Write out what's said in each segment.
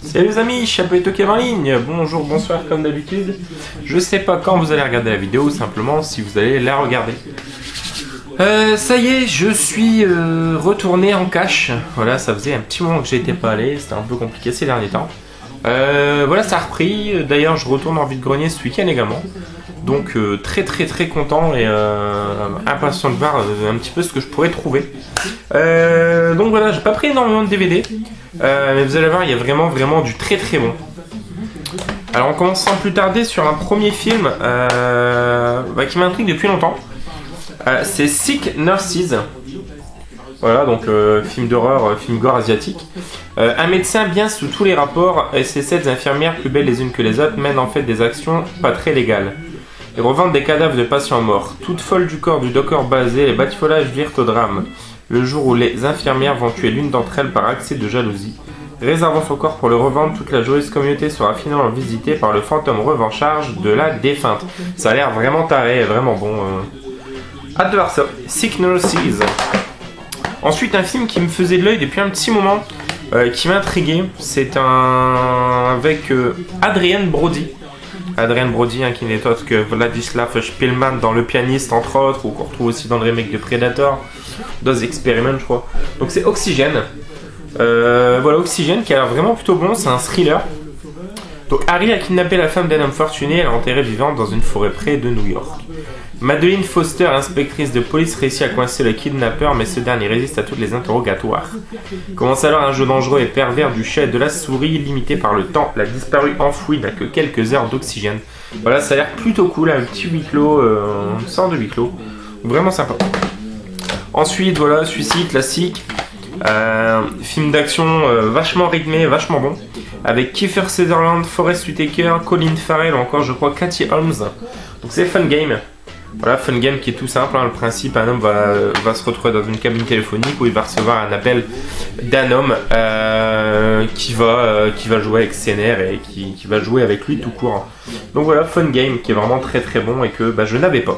Salut les amis, Chapeau qui est en ligne. Bonjour, bonsoir comme d'habitude. Je sais pas quand vous allez regarder la vidéo, simplement si vous allez la regarder. Ça y est, je suis retourné en cache. Voilà, ça faisait un petit moment que j'étais pas allé, c'était un peu compliqué ces derniers temps. Voilà, ça a repris. D'ailleurs, je retourne en vide-grenier ce week-end également. Donc très content et impatient de voir un petit peu ce que je pourrais trouver. Donc voilà, j'ai pas pris énormément de DVD. Mais vous allez voir, il y a vraiment du très bon. Alors on commence sans plus tarder sur un premier film qui m'intrigue depuis longtemps. C'est Sick Nurses. Voilà, donc film d'horreur, film gore asiatique. Un médecin bien sous tous les rapports et ses 7 infirmières plus belles les unes que les autres mènent en fait des actions pas très légales. Ils revendent des cadavres de patients morts. Toutes folles du corps du docteur basé, les batifolage virent au drame. Le jour où les infirmières vont tuer l'une d'entre elles par accès de jalousie. Réservant son corps pour le revendre, toute la joyeuse communauté sera finalement visitée par le fantôme revancharge de la défunte. Ça a l'air vraiment taré, vraiment bon. Hâte de voir ça. Sick Nurses. Ensuite, un film qui me faisait de l'œil depuis un petit moment, qui m'intriguait. C'est un avec Adrien Brody. Adrien Brody, qui n'est autre que Vladislav Spielman dans Le Pianiste, entre autres, ou qu'on retrouve aussi dans le remake de Predator, Dose Experiment, je crois. Donc c'est Oxygène. Voilà, Oxygène qui a l'air vraiment plutôt bon, c'est un thriller. Donc Harry a kidnappé la femme d'un homme fortuné et l'a enterrée vivante dans une forêt près de New York. Madeleine Foster, inspectrice de police, réussit à coincer le kidnappeur, mais ce dernier résiste à tous les interrogatoires. Commence alors un jeu dangereux et pervers du chat et de la souris, limité par le temps. La disparue enfouie n'a que quelques heures d'oxygène. Voilà, ça a l'air plutôt cool, un petit huis clos, une sorte de huis clos. Vraiment sympa. Ensuite, voilà, Suicide, classique. Film d'action vachement rythmé, vachement bon. Avec Kiefer Sutherland, Forest Whitaker, Colin Farrell ou encore, je crois, Katie Holmes. Donc c'est Fun Game. Voilà, Fun Game qui est tout simple, le principe, un homme va se retrouver dans une cabine téléphonique où il va recevoir un appel d'un homme qui va jouer avec ses nerfs et qui va jouer avec lui tout court. Donc voilà, Fun Game qui est vraiment très bon et que je n'avais pas.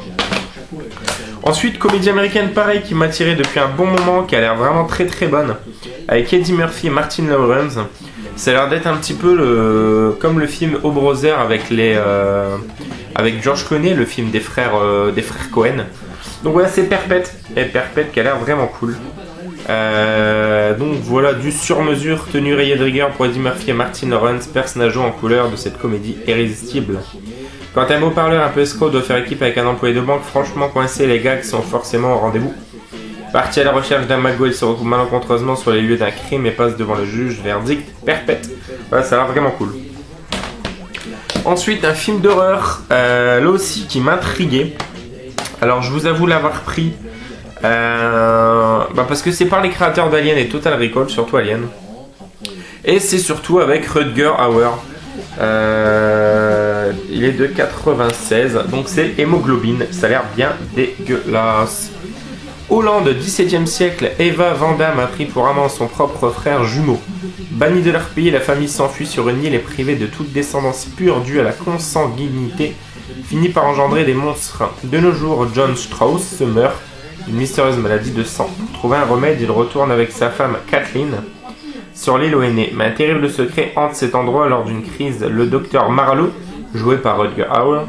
Ensuite, comédie américaine pareil qui m'a tiré depuis un bon moment, qui a l'air vraiment très bonne, avec Eddie Murphy et Martin Lawrence. Ça a l'air d'être un petit peu comme le film O Brother avec George Clooney, le film des frères Cohen. Donc voilà, c'est Perpète qui a l'air vraiment cool. Donc voilà, du sur-mesure, tenue rayée de rigueur pour Eddie Murphy et Martin Lawrence, personnages en couleur de cette comédie irrésistible. Quand un beau-parleur un peu escroc doit faire équipe avec un employé de banque franchement coincé, les gags sont forcément au rendez-vous. Parti à la recherche d'un magot, il se retrouve malencontreusement sur les lieux d'un crime et passe devant le juge. Verdict, Perpète. Voilà, ça a l'air vraiment cool. Ensuite, un film d'horreur, là aussi qui m'intriguait. Alors, je vous avoue l'avoir pris parce que c'est par les créateurs d'Alien et Total Recall, surtout Alien. Et c'est surtout avec Rutger Hauer. Il est de 96, donc c'est Hémoglobine. Ça a l'air bien dégueulasse. Hollande, 17e siècle, Eva Van Damme a pris pour amant son propre frère jumeau. Bannie de leur pays, la famille s'enfuit sur une île et privée de toute descendance pure due à la consanguinité, finit par engendrer des monstres. De nos jours, John Strauss se meurt d'une mystérieuse maladie de sang. Pour trouver un remède, il retourne avec sa femme Kathleen sur l'île où est né. Mais un terrible secret hante cet endroit lors d'une crise. Le docteur Marlowe, joué par Rutger Hauer,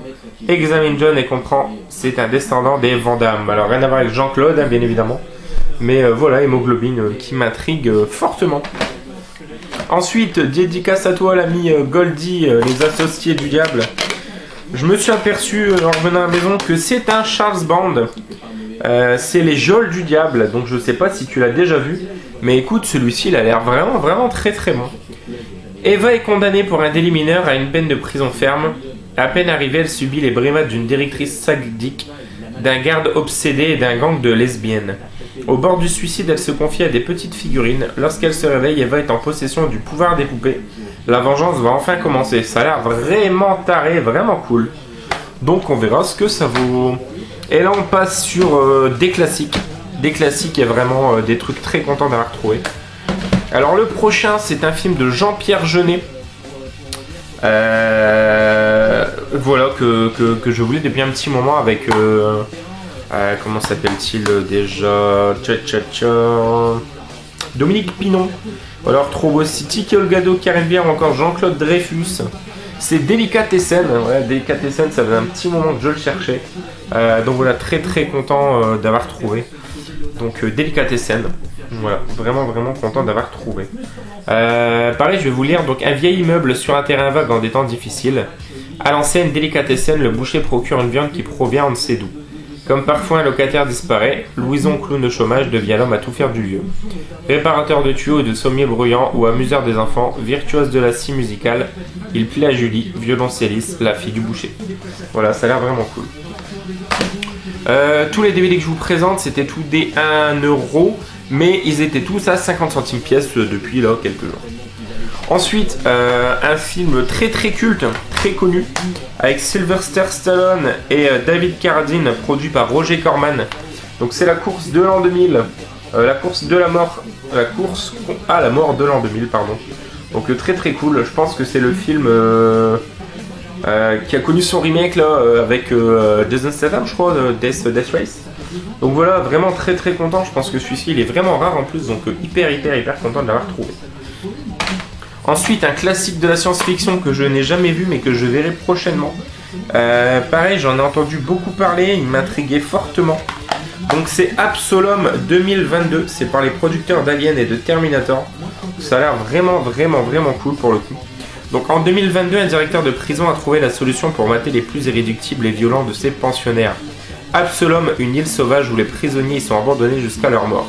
examine John et comprend c'est un descendant des Van Damme. Alors rien à voir avec Jean-Claude, bien évidemment. Mais voilà, Hémoglobine qui m'intrigue fortement. Ensuite, dédicace à toi l'ami Goldie, les associés du diable. Je me suis aperçu en revenant à la maison que c'est un Charles Band. C'est les geôles du diable, donc je sais pas si tu l'as déjà vu. Mais écoute, celui-ci il a l'air vraiment très bon. Eva est condamnée pour un délit mineur à une peine de prison ferme. À peine arrivée, elle subit les brimades d'une directrice sadique, d'un garde obsédé et d'un gang de lesbiennes. Au bord du suicide, elle se confie à des petites figurines. Lorsqu'elle se réveille, Eva est en possession du pouvoir des poupées. La vengeance va enfin commencer. Ça a l'air vraiment taré, vraiment cool. Donc on verra ce que ça vaut. Et là on passe sur des classiques. Des classiques et vraiment des trucs très contents d'avoir trouvé. Alors le prochain, c'est un film de Jean-Pierre Jeunet. Voilà, que je voulais depuis un petit moment avec... comment s'appelle-t-il déjà? Dominique Pinon. Alors, retrouve aussi Tiki Olgado, Karen Bière ou encore Jean-Claude Dreyfus. C'est Délicatessen. Ouais, Délicatessen, ça faisait un petit moment que je le cherchais. Donc voilà, très très content d'avoir trouvé. Donc Délicatessen. Voilà, vraiment vraiment content d'avoir trouvé. Pareil, je vais vous lire. Donc, un vieil immeuble sur un terrain vague en des temps difficiles. À l'enseigne Délicatessen, le boucher procure une viande qui provient on ne sait d'où. Comme parfois un locataire disparaît, Louison, clown au chômage, devient l'homme à tout faire du lieu. Réparateur de tuyaux et de sommiers bruyants ou amuseur des enfants, virtuose de la scie musicale, il plaît à Julie, violoncelliste, la fille du boucher. Voilà, ça a l'air vraiment cool. Tous les DVD que je vous présente, c'était tous des 1€, mais ils étaient tous à 50 centimes pièce depuis là quelques jours. Ensuite, un film très très culte, très connu, avec Sylvester Stallone et David Carradine, produit par Roger Corman. Donc c'est la course de l'an 2000, la course à la mort de l'an 2000, pardon. Donc très très cool, je pense que c'est le film qui a connu son remake là, avec Jason Statham, je crois, Death Race. Donc voilà, vraiment très très content, je pense que celui-ci il est vraiment rare en plus, donc hyper content de l'avoir trouvé. Ensuite, un classique de la science-fiction que je n'ai jamais vu mais que je verrai prochainement. Pareil, j'en ai entendu beaucoup parler, il m'intriguait fortement. Donc c'est Absolom 2022, c'est par les producteurs d'Alien et de Terminator. Ça a l'air vraiment cool pour le coup. Donc en 2022, un directeur de prison a trouvé la solution pour mater les plus irréductibles et violents de ses pensionnaires. Absolom, une île sauvage où les prisonniers y sont abandonnés jusqu'à leur mort.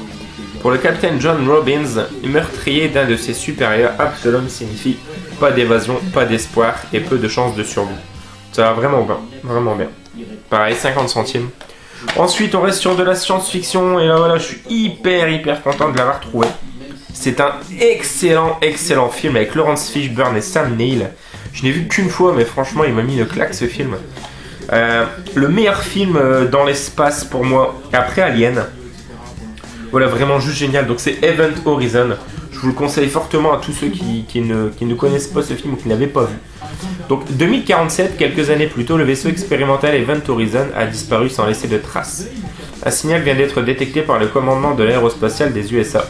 Pour le capitaine John Robbins, meurtrier d'un de ses supérieurs, Absolom signifie pas d'évasion, pas d'espoir et peu de chances de survie. Ça va vraiment bien. Pareil, 50 centimes. Ensuite, on reste sur de la science-fiction et là voilà, je suis hyper content de l'avoir trouvé. C'est un excellent film avec Laurence Fishburne et Sam Neill. Je n'ai vu qu'une fois, mais franchement, il m'a mis une claque ce film. Le meilleur film dans l'espace pour moi, après Alien. Voilà, vraiment juste génial. Donc c'est Event Horizon. Je vous le conseille fortement à tous ceux qui ne connaissent pas ce film ou qui ne l'avaient pas vu. Donc 2047, quelques années plus tôt, le vaisseau expérimental Event Horizon a disparu sans laisser de traces. Un signal vient d'être détecté par le commandement de l'aérospatiale des USA.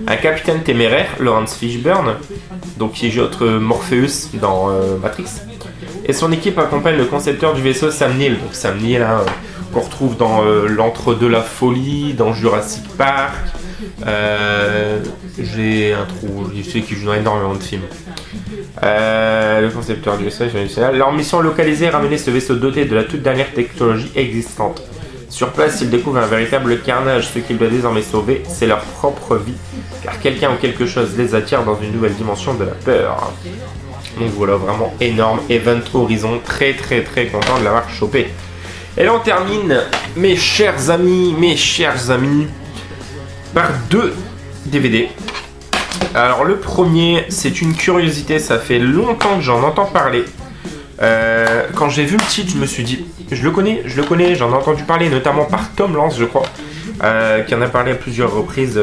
Un capitaine téméraire, Laurence Fishburne, donc qui joue Morpheus dans Matrix, et son équipe accompagne le concepteur du vaisseau Sam Neill. Donc Sam Neill, qu'on retrouve dans l'Entre-deux la folie, dans Jurassic Park. J'ai un trou, je sais qu'il joue dans énormément de films. Le concepteur du vaisseau, leur mission localisée est ramener ce vaisseau doté de la toute dernière technologie existante. Sur place, ils découvrent un véritable carnage. Ce qu'ils doivent désormais sauver, c'est leur propre vie, car quelqu'un ou quelque chose les attire dans une nouvelle dimension de la peur. Donc voilà, vraiment énorme. Event Horizon, très content de l'avoir chopé. Et là on termine, mes chers amis, par 2 DVD. Alors le premier, c'est une curiosité, ça fait longtemps que j'en entends parler. Quand j'ai vu le titre, je me suis dit, je le connais, j'en ai entendu parler notamment par Tom Lance, je crois, qui en a parlé à plusieurs reprises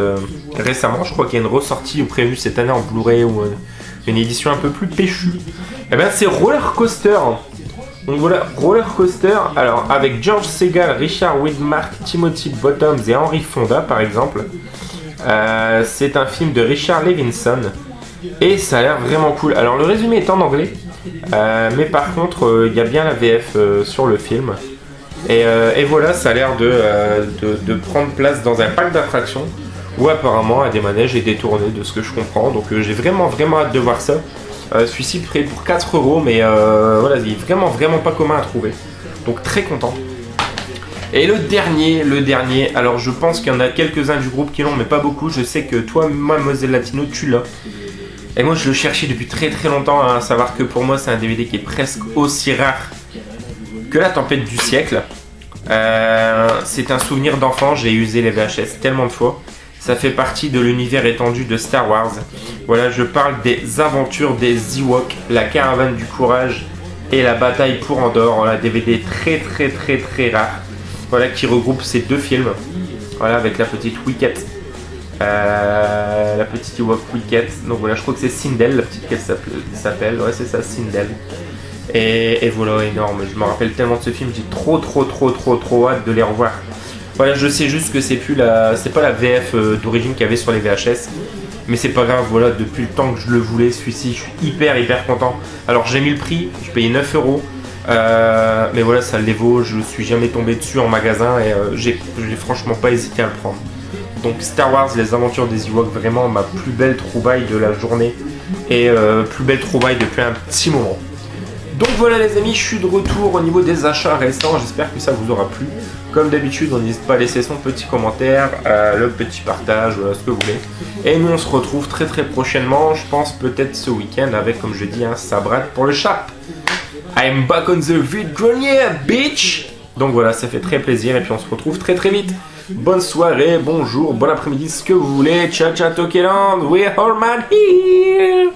récemment. Je crois qu'il y a une ressortie prévue cette année en Blu-ray ou une édition un peu plus péchue. Et ben c'est Roller Coaster. Donc voilà, Roller Coaster, alors avec George Segal, Richard Widmark, Timothy Bottoms et Henry Fonda par exemple. C'est un film de Richard Levinson et ça a l'air vraiment cool. Alors le résumé est en anglais, mais par contre il y a bien la VF sur le film. Et voilà, ça a l'air de prendre place dans un parc d'attractions où apparemment il y a des manèges et des tournées de ce que je comprends. Donc j'ai vraiment hâte de voir ça. Celui-ci prêt pour 4€, mais voilà, il est vraiment pas commun à trouver. Donc très content. Et le dernier, alors je pense qu'il y en a quelques-uns du groupe qui l'ont, mais pas beaucoup. Je sais que toi, Mademoiselle Latino, tu l'as. Et moi, je le cherchais depuis très longtemps, à savoir que pour moi, c'est un DVD qui est presque aussi rare que La Tempête du siècle. C'est un souvenir d'enfant, j'ai usé les VHS tellement de fois. Ça fait partie de l'univers étendu de Star Wars. Voilà, je parle des aventures des Ewoks, la caravane du courage et la bataille pour Andorre. Voilà, DVD très rare. Voilà, qui regroupe ces 2 films. Voilà, avec la petite Wicket. La petite Ewok Wicket. Donc voilà, je crois que c'est Sindel, la petite qu'elle s'appelle. Ouais, c'est ça, Sindel. Et voilà, énorme. Je me rappelle tellement de ce film, j'ai trop hâte de les revoir. Voilà, je sais juste que c'est pas la VF d'origine qu'il y avait sur les VHS. Mais c'est pas grave, voilà, depuis le temps que je le voulais, celui-ci, je suis hyper content. Alors j'ai mis le prix, je payais 9 euros. Mais voilà, ça les vaut, je suis jamais tombé dessus en magasin et j'ai franchement pas hésité à le prendre. Donc Star Wars, les aventures des Ewoks, vraiment ma plus belle trouvaille de la journée et plus belle trouvaille depuis un petit moment. Donc voilà les amis, je suis de retour au niveau des achats récents, j'espère que ça vous aura plu. Comme d'habitude, on n'hésite pas à laisser son petit commentaire, le petit partage, ce que vous voulez. Et nous on se retrouve très prochainement, je pense peut-être ce week-end avec, comme je dis, un sabrade pour le chat. I'm back on the video, yeah, bitch! Donc voilà, ça fait très plaisir et puis on se retrouve très vite. Bonne soirée, bonjour, bon après-midi, ce que vous voulez. Ciao Tokeland, we're all man here!